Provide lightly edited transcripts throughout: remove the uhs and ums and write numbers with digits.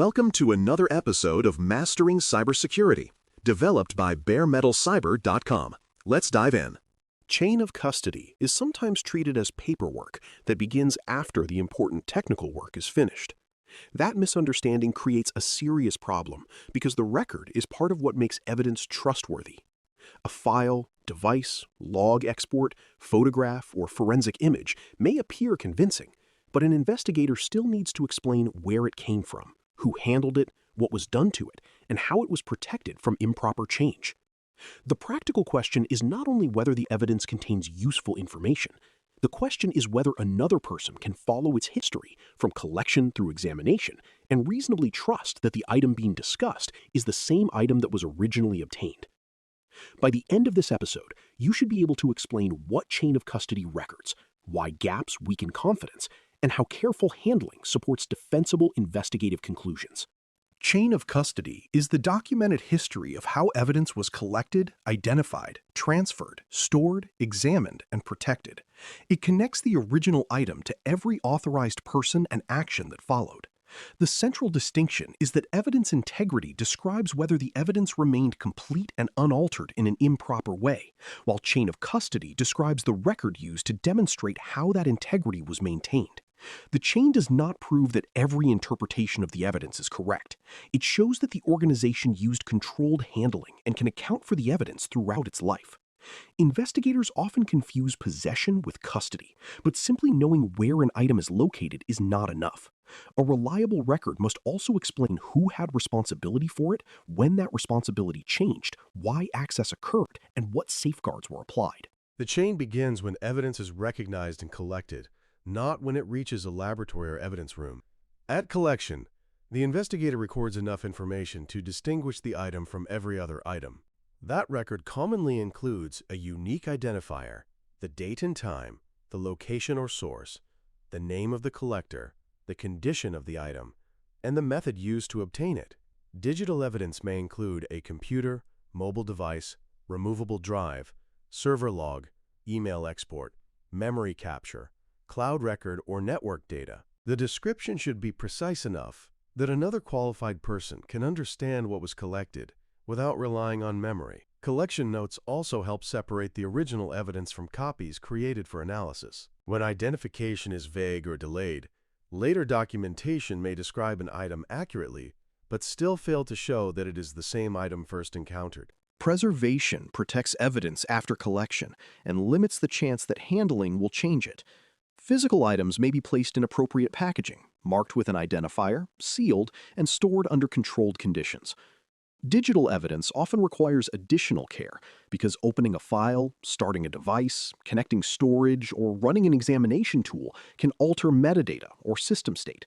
Welcome to another episode of Mastering Cybersecurity, developed by DailyCyber.News. Let's dive in. Chain of custody is sometimes treated as paperwork that begins after the important technical work is finished. That misunderstanding creates a serious problem because the record is part of what makes evidence trustworthy. A file, device, log export, photograph, or forensic image may appear convincing, but an investigator still needs to explain where it came from, who handled it, what was done to it, and how it was protected from improper change. The practical question is not only whether the evidence contains useful information. The question is whether another person can follow its history from collection through examination and reasonably trust that the item being discussed is the same item that was originally obtained. By the end of this episode, you should be able to explain what chain of custody records, why gaps weaken confidence, and how careful handling supports defensible investigative conclusions. Chain of custody is the documented history of how evidence was collected, identified, transferred, stored, examined, and protected. It connects the original item to every authorized person and action that followed. The central distinction is that evidence integrity describes whether the evidence remained complete and unaltered in an improper way, while chain of custody describes the record used to demonstrate how that integrity was maintained. The chain does not prove that every interpretation of the evidence is correct. It shows that the organization used controlled handling and can account for the evidence throughout its life. Investigators often confuse possession with custody, but simply knowing where an item is located is not enough. A reliable record must also explain who had responsibility for it, when that responsibility changed, why access occurred, and what safeguards were applied. The chain begins when evidence is recognized and collected, not when it reaches a laboratory or evidence room. At collection, the investigator records enough information to distinguish the item from every other item. That record commonly includes a unique identifier, the date and time, the location or source, the name of the collector, the condition of the item, and the method used to obtain it. Digital evidence may include a computer, mobile device, removable drive, server log, email export, memory capture, cloud record, or network data. The description should be precise enough that another qualified person can understand what was collected without relying on memory. Collection notes also help separate the original evidence from copies created for analysis. When identification is vague or delayed, later documentation may describe an item accurately, but still fail to show that it is the same item first encountered. Preservation protects evidence after collection and limits the chance that handling will change it. Physical items may be placed in appropriate packaging, marked with an identifier, sealed, and stored under controlled conditions. Digital evidence often requires additional care because opening a file, starting a device, connecting storage, or running an examination tool can alter metadata or system state.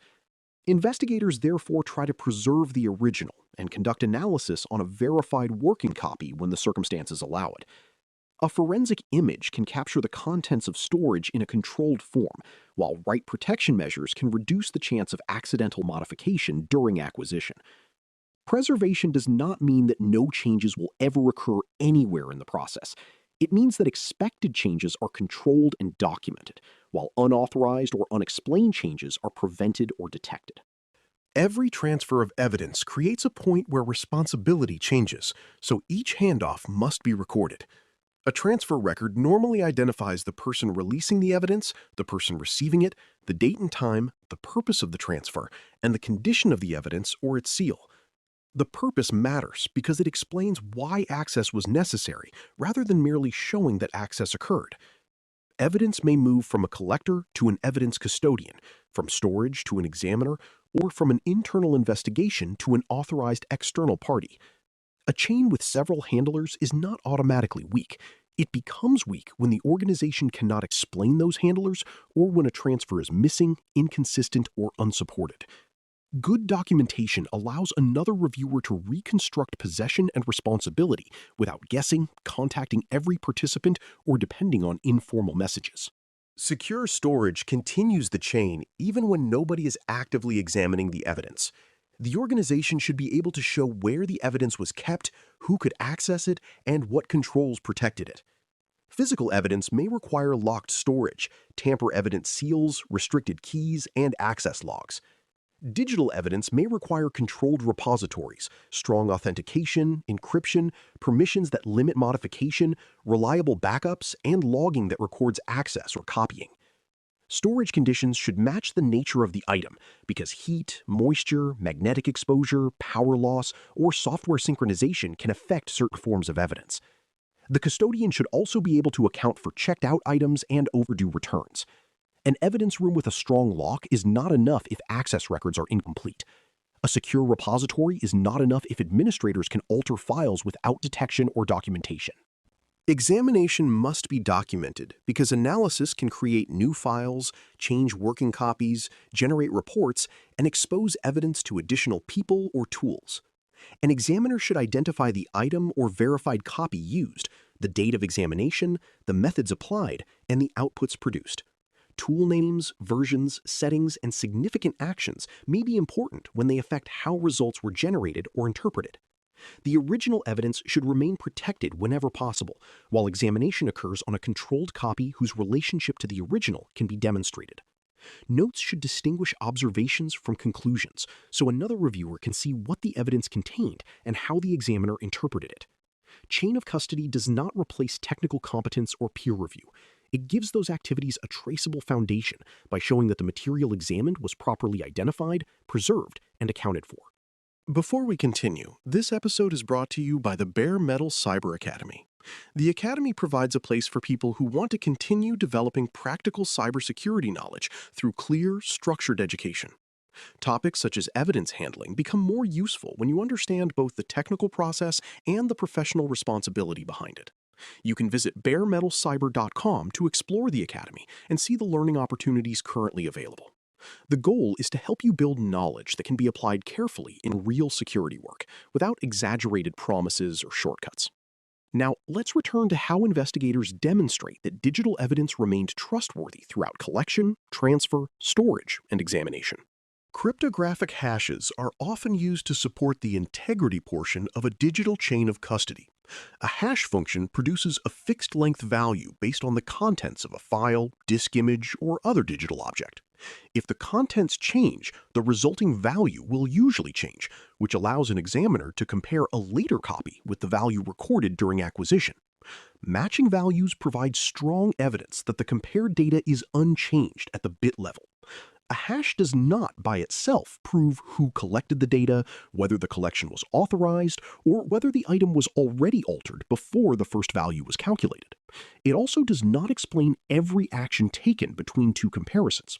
Investigators therefore try to preserve the original and conduct analysis on a verified working copy when the circumstances allow it. A forensic image can capture the contents of storage in a controlled form, while write protection measures can reduce the chance of accidental modification during acquisition. Preservation does not mean that no changes will ever occur anywhere in the process. It means that expected changes are controlled and documented, while unauthorized or unexplained changes are prevented or detected. Every transfer of evidence creates a point where responsibility changes, so each handoff must be recorded. A transfer record normally identifies the person releasing the evidence, the person receiving it, the date and time, the purpose of the transfer, and the condition of the evidence or its seal. The purpose matters because it explains why access was necessary rather than merely showing that access occurred. Evidence may move from a collector to an evidence custodian, from storage to an examiner, or from an internal investigation to an authorized external party. A chain with several handlers is not automatically weak. It becomes weak when the organization cannot explain those handlers or when a transfer is missing, inconsistent, or unsupported. Good documentation allows another reviewer to reconstruct possession and responsibility without guessing, contacting every participant, or depending on informal messages. Secure storage continues the chain even when nobody is actively examining the evidence. The organization should be able to show where the evidence was kept, who could access it, and what controls protected it. Physical evidence may require locked storage, tamper-evident seals, restricted keys, and access logs. Digital evidence may require controlled repositories, strong authentication, encryption, permissions that limit modification, reliable backups, and logging that records access or copying. Storage conditions should match the nature of the item because heat, moisture, magnetic exposure, power loss, or software synchronization can affect certain forms of evidence. The custodian should also be able to account for checked out items and overdue returns. An evidence room with a strong lock is not enough if access records are incomplete. A secure repository is not enough if administrators can alter files without detection or documentation. Examination must be documented because analysis can create new files, change working copies, generate reports, and expose evidence to additional people or tools. An examiner should identify the item or verified copy used, the date of examination, the methods applied, and the outputs produced. Tool names, versions, settings, and significant actions may be important when they affect how results were generated or interpreted. The original evidence should remain protected whenever possible, while examination occurs on a controlled copy whose relationship to the original can be demonstrated. Notes should distinguish observations from conclusions, so another reviewer can see what the evidence contained and how the examiner interpreted it. Chain of custody does not replace technical competence or peer review. It gives those activities a traceable foundation by showing that the material examined was properly identified, preserved, and accounted for. Before we continue, this episode is brought to you by the Bare Metal Cyber Academy. The Academy provides a place for people who want to continue developing practical cybersecurity knowledge through clear, structured education. Topics such as evidence handling become more useful when you understand both the technical process and the professional responsibility behind it. You can visit baremetalcyber.com to explore the Academy and see the learning opportunities currently available. The goal is to help you build knowledge that can be applied carefully in real security work, without exaggerated promises or shortcuts. Now, let's return to how investigators demonstrate that digital evidence remained trustworthy throughout collection, transfer, storage, and examination. Cryptographic hashes are often used to support the integrity portion of a digital chain of custody. A hash function produces a fixed-length value based on the contents of a file, disk image, or other digital object. If the contents change, the resulting value will usually change, which allows an examiner to compare a later copy with the value recorded during acquisition. Matching values provide strong evidence that the compared data is unchanged at the bit level. A hash does not by itself prove who collected the data, whether the collection was authorized, or whether the item was already altered before the first value was calculated. It also does not explain every action taken between two comparisons.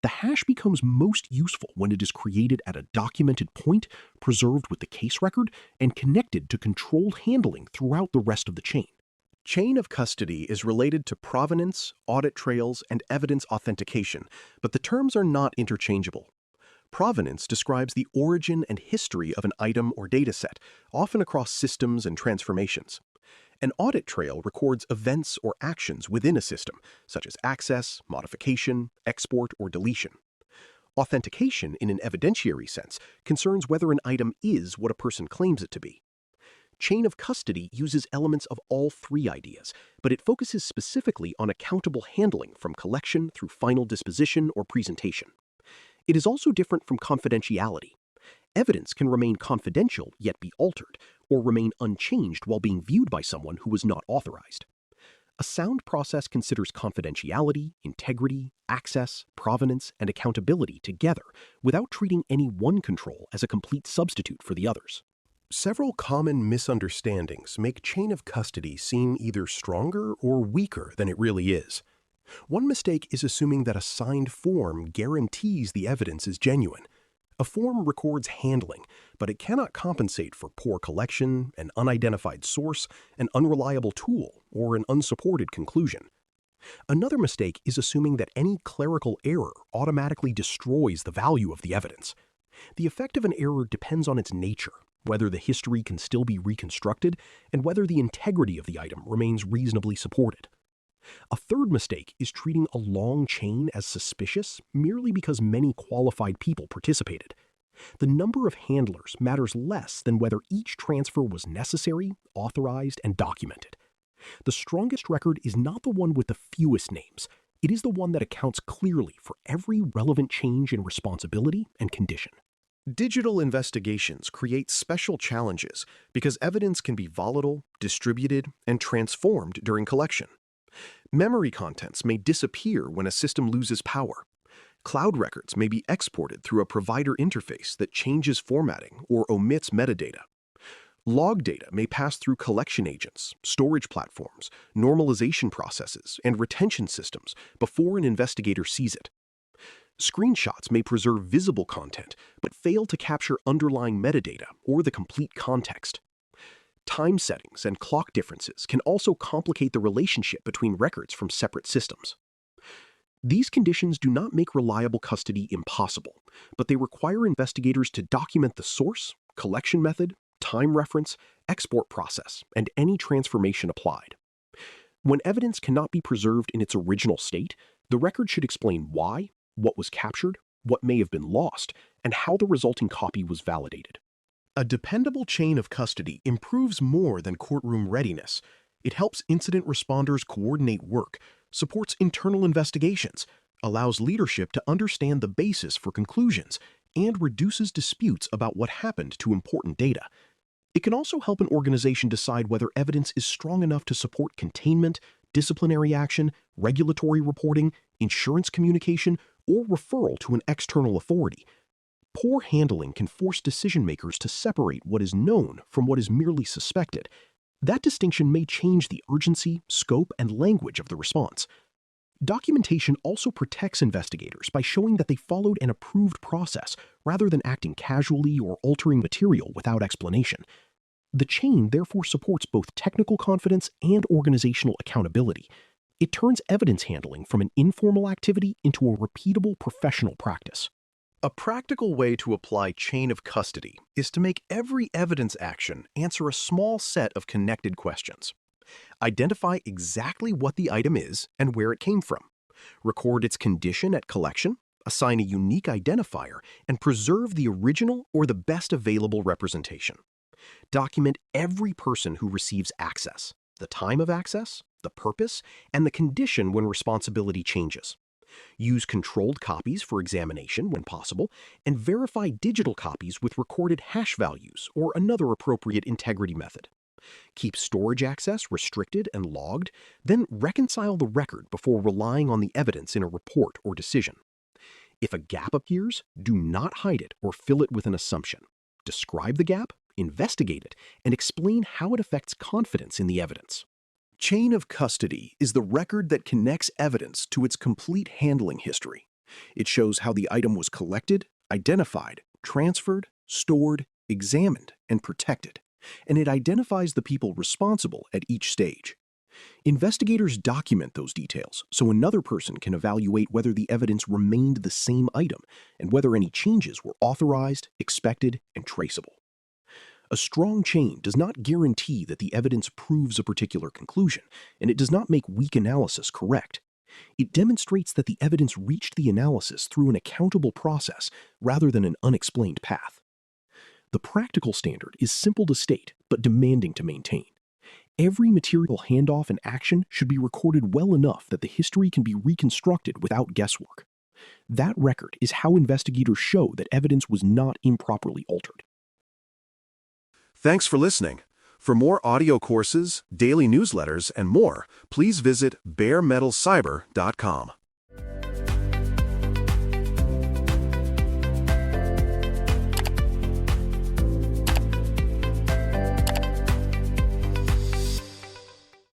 The hash becomes most useful when it is created at a documented point, preserved with the case record, and connected to controlled handling throughout the rest of the chain. Chain of custody is related to provenance, audit trails, and evidence authentication, but the terms are not interchangeable. Provenance describes the origin and history of an item or dataset, often across systems and transformations. An audit trail records events or actions within a system, such as access, modification, export, or deletion. Authentication, in an evidentiary sense, concerns whether an item is what a person claims it to be. Chain of custody uses elements of all three ideas, but it focuses specifically on accountable handling from collection through final disposition or presentation. It is also different from confidentiality. Evidence can remain confidential yet be altered, or remain unchanged while being viewed by someone who was not authorized. A sound process considers confidentiality, integrity, access, provenance, and accountability together without treating any one control as a complete substitute for the others. Several common misunderstandings make chain of custody seem either stronger or weaker than it really is. One mistake is assuming that a signed form guarantees the evidence is genuine. A form records handling, but it cannot compensate for poor collection, an unidentified source, an unreliable tool, or an unsupported conclusion. Another mistake is assuming that any clerical error automatically destroys the value of the evidence. The effect of an error depends on its nature, whether the history can still be reconstructed, and whether the integrity of the item remains reasonably supported. A third mistake is treating a long chain as suspicious merely because many qualified people participated. The number of handlers matters less than whether each transfer was necessary, authorized, and documented. The strongest record is not the one with the fewest names. It is the one that accounts clearly for every relevant change in responsibility and condition. Digital investigations create special challenges because evidence can be volatile, distributed, and transformed during collection. Memory contents may disappear when a system loses power. Cloud records may be exported through a provider interface that changes formatting or omits metadata. Log data may pass through collection agents, storage platforms, normalization processes, and retention systems before an investigator sees it. Screenshots may preserve visible content but fail to capture underlying metadata or the complete context. Time settings and clock differences can also complicate the relationship between records from separate systems. These conditions do not make reliable custody impossible, but they require investigators to document the source, collection method, time reference, export process, and any transformation applied. When evidence cannot be preserved in its original state, the record should explain why, what was captured, what may have been lost, and how the resulting copy was validated. A dependable chain of custody improves more than courtroom readiness. It helps incident responders coordinate work, supports internal investigations, allows leadership to understand the basis for conclusions, and reduces disputes about what happened to important data. It can also help an organization decide whether evidence is strong enough to support containment, disciplinary action, regulatory reporting, insurance communication, or referral to an external authority. Poor handling can force decision-makers to separate what is known from what is merely suspected. That distinction may change the urgency, scope, and language of the response. Documentation also protects investigators by showing that they followed an approved process rather than acting casually or altering material without explanation. The chain therefore supports both technical confidence and organizational accountability. It turns evidence handling from an informal activity into a repeatable professional practice. A practical way to apply chain of custody is to make every evidence action answer a small set of connected questions. Identify exactly what the item is and where it came from. Record its condition at collection, assign a unique identifier, and preserve the original or the best available representation. Document every person who receives access, the time of access, the purpose, and the condition when responsibility changes. Use controlled copies for examination when possible, and verify digital copies with recorded hash values or another appropriate integrity method. Keep storage access restricted and logged, then reconcile the record before relying on the evidence in a report or decision. If a gap appears, do not hide it or fill it with an assumption. Describe the gap, investigate it, and explain how it affects confidence in the evidence. Chain of custody is the record that connects evidence to its complete handling history. It shows how the item was collected, identified, transferred, stored, examined, and protected, and it identifies the people responsible at each stage. Investigators document those details so another person can evaluate whether the evidence remained the same item and whether any changes were authorized, expected, and traceable. A strong chain does not guarantee that the evidence proves a particular conclusion, and it does not make weak analysis correct. It demonstrates that the evidence reached the analysis through an accountable process rather than an unexplained path. The practical standard is simple to state, but demanding to maintain. Every material handoff and action should be recorded well enough that the history can be reconstructed without guesswork. That record is how investigators show that evidence was not improperly altered. Thanks for listening. For more audio courses, daily newsletters, and more, please visit DailyCyber.News.